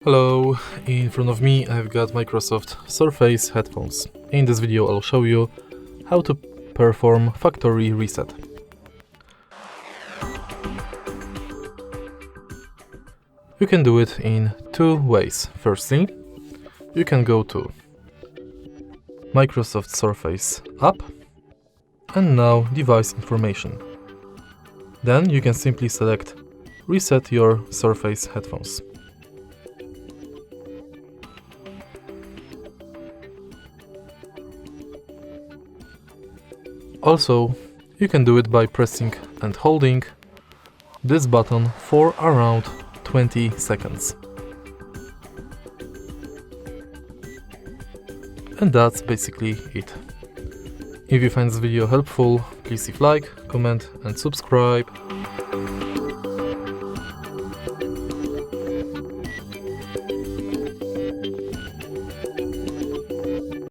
Hello, in front of me I've got Microsoft Surface headphones. In this video I'll show you how to perform factory reset. You can do it in two ways. Firstly, you can go to Microsoft Surface app and now device information. Then you can simply select reset your Surface headphones. Also, you can do it by pressing and holding this button for around 20 seconds. And that's basically it. If you find this video helpful, please leave like, comment and subscribe.